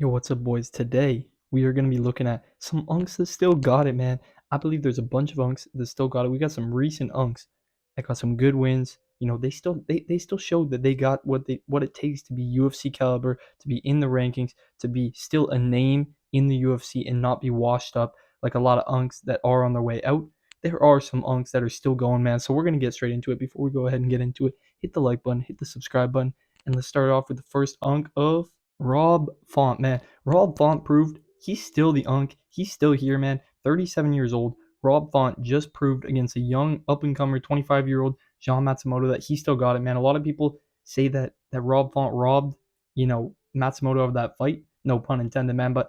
Yo, what's up, boys? Today we are going to be looking at some unks that still got it, man. I believe there's a bunch of unks that still got it. We got some recent unks that got some good wins. They still showed that they got what it takes to be UFC caliber, to be in the rankings, to be still a name in the UFC and not be washed up like a lot of unks that are on their way out. There are some unks that are still going, man. So we're going to get straight into it. Before we go ahead and get into it, hit the like button, hit the subscribe button, and let's start off with the first unk of Rob Font, man. Rob Font proved he's still the unk. He's still here, man. 37 years old. Rob Font just proved against a young up-and-comer 25-year-old Jean Matsumoto that he still got it, man. A lot of people say that Rob Font robbed, Matsumoto of that fight. No pun intended, man. But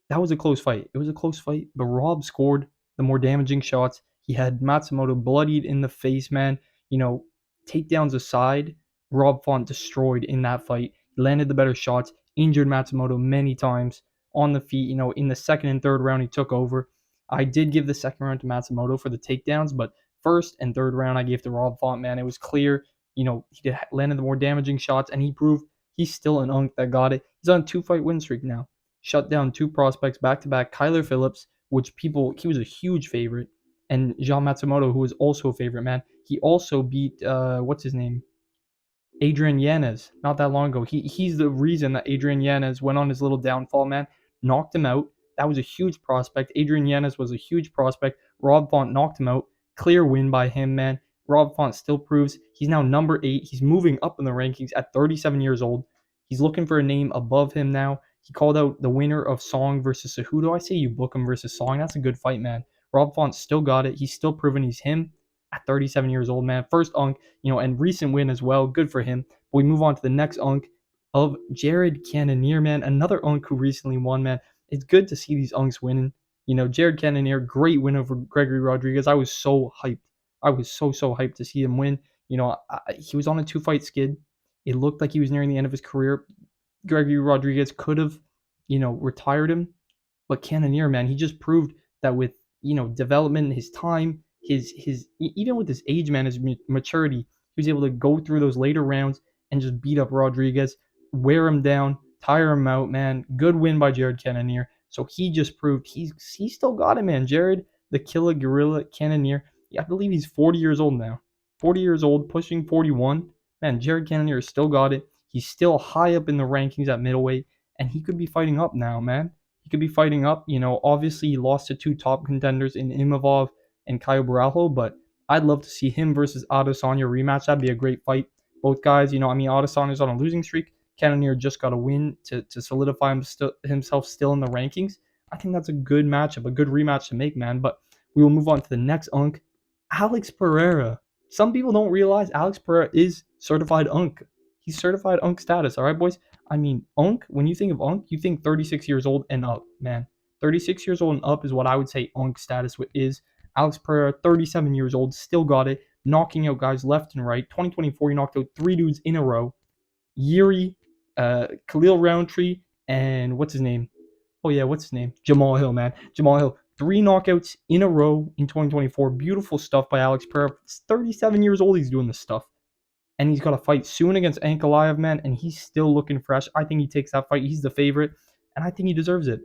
that was a close fight. It was a close fight, but Rob scored the more damaging shots. He had Matsumoto bloodied in the face, man. You know, takedowns aside, Rob Font destroyed in that fight. He landed the better shots, injured Matsumoto many times on the feet. In the second and third round, he took over. I did give the second round to Matsumoto for the takedowns, but first and third round, I gave to Rob Font, man. It was clear, he landed the more damaging shots, and he proved he's still an unk that got it. He's on a 2-fight win streak now. Shut down two prospects back to back. Kyler Phillips, he was a huge favorite, and Jean Matsumoto, who was also a favorite, man. He also beat what's his name, Adrian Yanez, not that long ago. He's the reason that Adrian Yanez went on his little downfall, man. Knocked him out. That was a huge prospect. Adrian Yanez was a huge prospect. Rob Font knocked him out. Clear win by him, man. Rob Font still proves he's now number 8. He's moving up in the rankings at 37 years old. He's looking for a name above him now. He called out the winner of Song versus Cejudo. I say you book him versus Song. That's a good fight, man. Rob Font still got it. He's still proven he's him at 37 years old, man. First unk, and recent win as well. Good for him. But we move on to the next unk of Jared Cannonier, man. Another unk who recently won, man. It's good to see these unks winning. Jared Cannonier, great win over Gregory Rodriguez. I was so hyped. I was so hyped to see him win. He was on a 2-fight skid. It looked like he was nearing the end of his career. Gregory Rodriguez could have, retired him. But Cannonier, man, he just proved that with, development, his time, his even with his age, man, his maturity, he was able to go through those later rounds and just beat up Rodriguez, wear him down, tire him out, man. Good win by Jared Cannonier. So he just proved he still got it, man. Jared, the killer gorilla Cannonier. I believe he's 40 years old now. 40 years old, pushing 41. Man, Jared Cannonier still got it. He's still high up in the rankings at middleweight, and he could be fighting up now, man. He could be fighting up. Obviously he lost to 2 top contenders in Imavov and Caio Borralho, but I'd love to see him versus Adesanya rematch. That'd be a great fight. Both guys, Adesanya's on a losing streak. Cannonier just got a win to solidify himself still in the rankings. I think that's a good matchup, a good rematch to make, man. But we will move on to the next unk, Alex Pereira. Some people don't realize Alex Pereira is certified unk. He's certified unk status, all right, boys? Unk, when you think of unk, you think 36 years old and up, man. 36 years old and up is what I would say unk status is. Alex Pereira, 37 years old, still got it, knocking out guys left and right. 2024, he knocked out 3 dudes in a row. Yuri, Khalil Roundtree, and what's his name? Oh, yeah, what's his name? Jamal Hill, man. Jamal Hill. 3 knockouts in a row in 2024. Beautiful stuff by Alex Pereira. He's 37 years old. He's doing this stuff. And he's got a fight soon against Ankalaev, man, and he's still looking fresh. I think he takes that fight. He's the favorite, and I think he deserves it.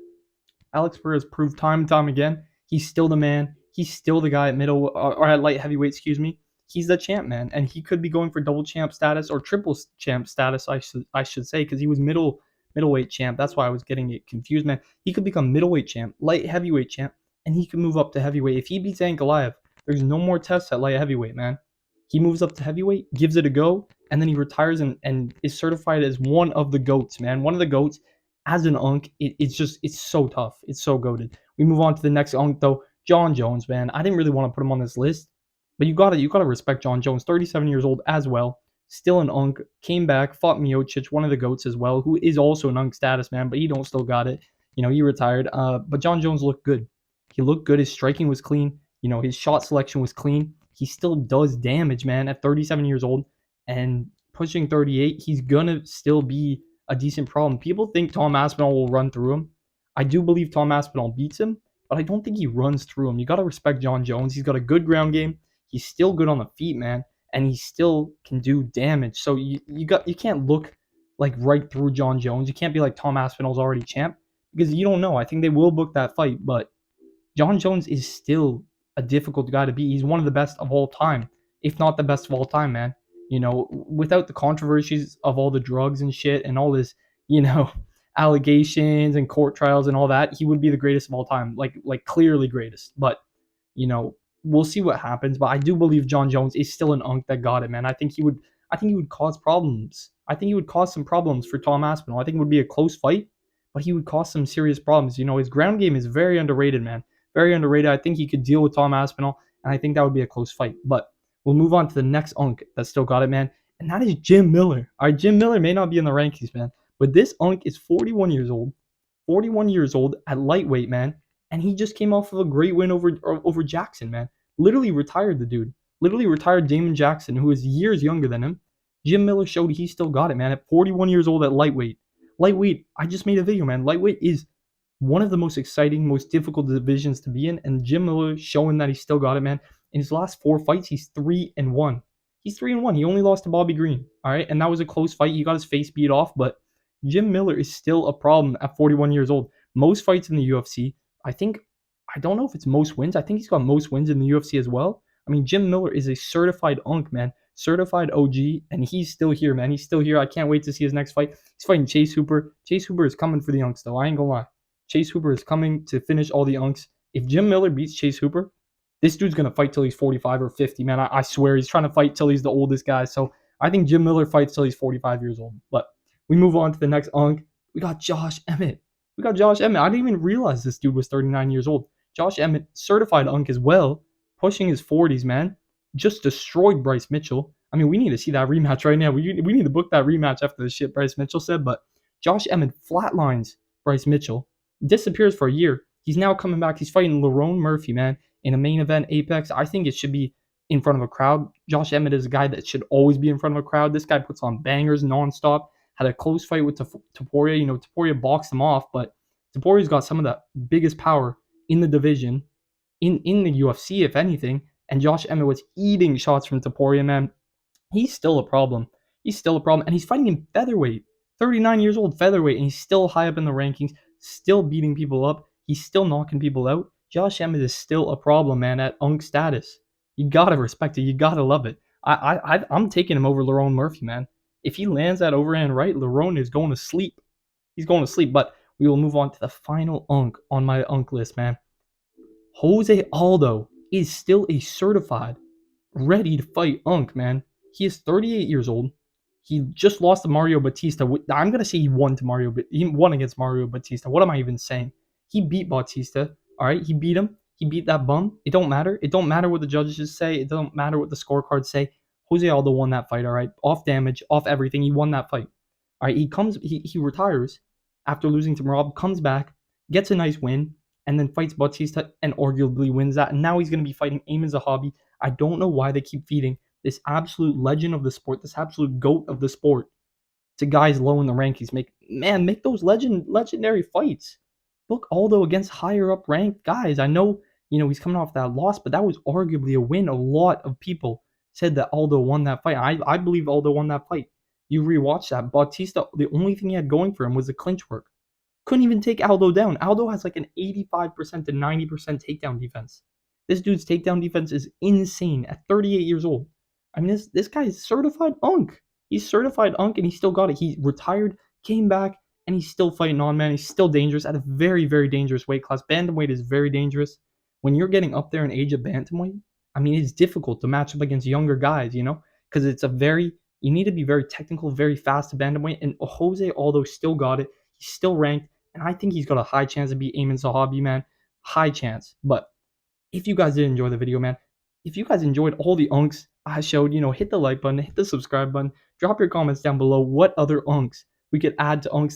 Alex Pereira has proved time and time again he's still the man. He's still the guy at middle or at light heavyweight, excuse me. He's the champ, man, and he could be going for double champ status or triple champ status, I should say, because he was middleweight champ. That's why I was getting it confused, man. He could become middleweight champ, light heavyweight champ, and he could move up to heavyweight. If he beats Ankalaev, there's no more tests at light heavyweight, man. He moves up to heavyweight, gives it a go, and then he retires and is certified as one of the GOATs, man. One of the GOATs. As an unk, it's so tough. It's so goated. We move on to the next unk, though. John Jones, man. I didn't really want to put him on this list, but you gotta respect John Jones. 37 years old as well. Still an unk. Came back, fought Miocic, one of the GOATs as well, who is also an unk status, man, but he don't still got it. He retired. But John Jones looked good. He looked good. His striking was clean. His shot selection was clean. He still does damage, man, at 37 years old. And pushing 38, he's going to still be a decent problem. People think Tom Aspinall will run through him. I do believe Tom Aspinall beats him, but I don't think he runs through him. You got to respect John Jones. He's got a good ground game. He's still good on the feet, man, and he still can do damage. So you can't look like right through John Jones. You can't be like Tom Aspinall's already champ because you don't know. I think they will book that fight, but John Jones is still a difficult guy to beat. He's one of the best of all time, if not the best of all time, man. Without the controversies of all the drugs and shit and all this, allegations and court trials and all that, he would be the greatest of all time, like clearly greatest. But you know, we'll see what happens. But I do believe John Jones is still an unk that got it, man. I think he would cause problems. I think he would cause some problems for Tom Aspinall. I think it would be a close fight, but he would cause some serious problems. His ground game is very underrated, man. Very underrated. I think he could deal with Tom Aspinall, and I think that would be a close fight. But we'll move on to the next unk that still got it, man. And that is Jim Miller. All right, Jim Miller may not be in the rankings, man, but this unk is 41 years old. 41 years old at lightweight, man. And he just came off of a great win over Jackson, man. Literally retired the dude. Literally retired Damon Jackson, who is years younger than him. Jim Miller showed he still got it, man. At 41 years old at lightweight. Lightweight, I just made a video, man. Lightweight is one of the most exciting, most difficult divisions to be in, and Jim Miller showing that he still got it, man. In his last 4 fights, he's 3-1. He's 3-1. He only lost to Bobby Green, all right, and that was a close fight. He got his face beat off, but Jim Miller is still a problem at 41 years old. Most fights in the UFC, I don't know if it's most wins. I think he's got most wins in the UFC as well. I mean, Jim Miller is a certified unk, man. Certified OG, and he's still here, man. He's still here. I can't wait to see his next fight. He's fighting Chase Hooper. Chase Hooper is coming for the unks, though. I ain't gonna lie. Chase Hooper is coming to finish all the unks. If Jim Miller beats Chase Hooper, this dude's going to fight till he's 45 or 50, man. I swear he's trying to fight till he's the oldest guy. So I think Jim Miller fights till he's 45 years old. But we move on to the next unk. We got Josh Emmett. I didn't even realize this dude was 39 years old. Josh Emmett, certified unk as well, pushing his 40s, man. Just destroyed Bryce Mitchell. I mean, we need to see that rematch right now. We need to book that rematch after the shit Bryce Mitchell said. But Josh Emmett flatlines Bryce Mitchell. Disappears for a year. He's now coming back. He's fighting Lerone Murphy, man, in a main event Apex. I think it should be in front of a crowd. Josh Emmett is a guy that should always be in front of a crowd. This guy puts on bangers nonstop. Had a close fight with Topuria. Topuria boxed him off, but Topuria's got some of the biggest power in the division, in the UFC, if anything. And Josh Emmett was eating shots from Topuria, man. He's still a problem. And he's fighting in featherweight. 39 years old featherweight, and he's still high up in the rankings, still beating people up. He's still knocking people out. Josh Emmett is still a problem, man, at unk status. You gotta respect it. You gotta love it. I'm taking him over Lerone Murphy, man. If he lands that overhand right, Lerone is going to sleep. He's going to sleep. But we will move on to the final unk on my unk list, man. Jose Aldo is still a certified, ready to fight unk, man. He is 38 years old. He just lost to Mario Batista. I'm going to say he won against Mario Batista. What am I even saying? He beat Batista. All right, he beat him. He beat that bum. It don't matter. It don't matter what the judges say. It don't matter what the scorecards say. Jose Aldo won that fight, all right? Off damage, off everything. He won that fight. All right, he retires after losing to Merab, comes back, gets a nice win, and then fights Batista and arguably wins that. And now he's going to be fighting Amin Zahabi. I don't know why they keep feeding this absolute legend of the sport, this absolute GOAT of the sport, to guys low in the rankings. Make those legendary fights. Book Aldo against higher up ranked guys. I know, he's coming off that loss, but that was arguably a win. A lot of people said that Aldo won that fight. I believe Aldo won that fight. You rewatch that. Batista, the only thing he had going for him was the clinch work. Couldn't even take Aldo down. Aldo has like an 85% to 90% takedown defense. This dude's takedown defense is insane at 38 years old. I mean, this guy is certified unk. He's certified unk, and he still got it. He retired, came back, and he's still fighting on, man. He's still dangerous at a very, very dangerous weight class. Bantamweight is very dangerous. When you're getting up there in age of bantamweight, I mean, it's difficult to match up against younger guys, because you need to be very technical, very fast at bantamweight, and Jose Aldo still got it. He's still ranked, and I think he's got a high chance to beat Amin Zahabi, man. High chance. But if you guys did enjoy the video, man, if you guys enjoyed all the unks I showed, hit the like button, hit the subscribe button, drop your comments down below what other unks we could add to unks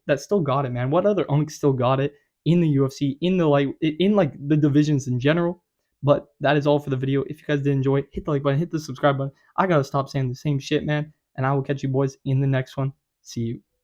that still got it, man. What other unks still got it in the UFC, in like the divisions in general. But that is all for the video. If you guys did enjoy, hit the like button, hit the subscribe button. I gotta stop saying the same shit, man. And I will catch you boys in the next one. See you.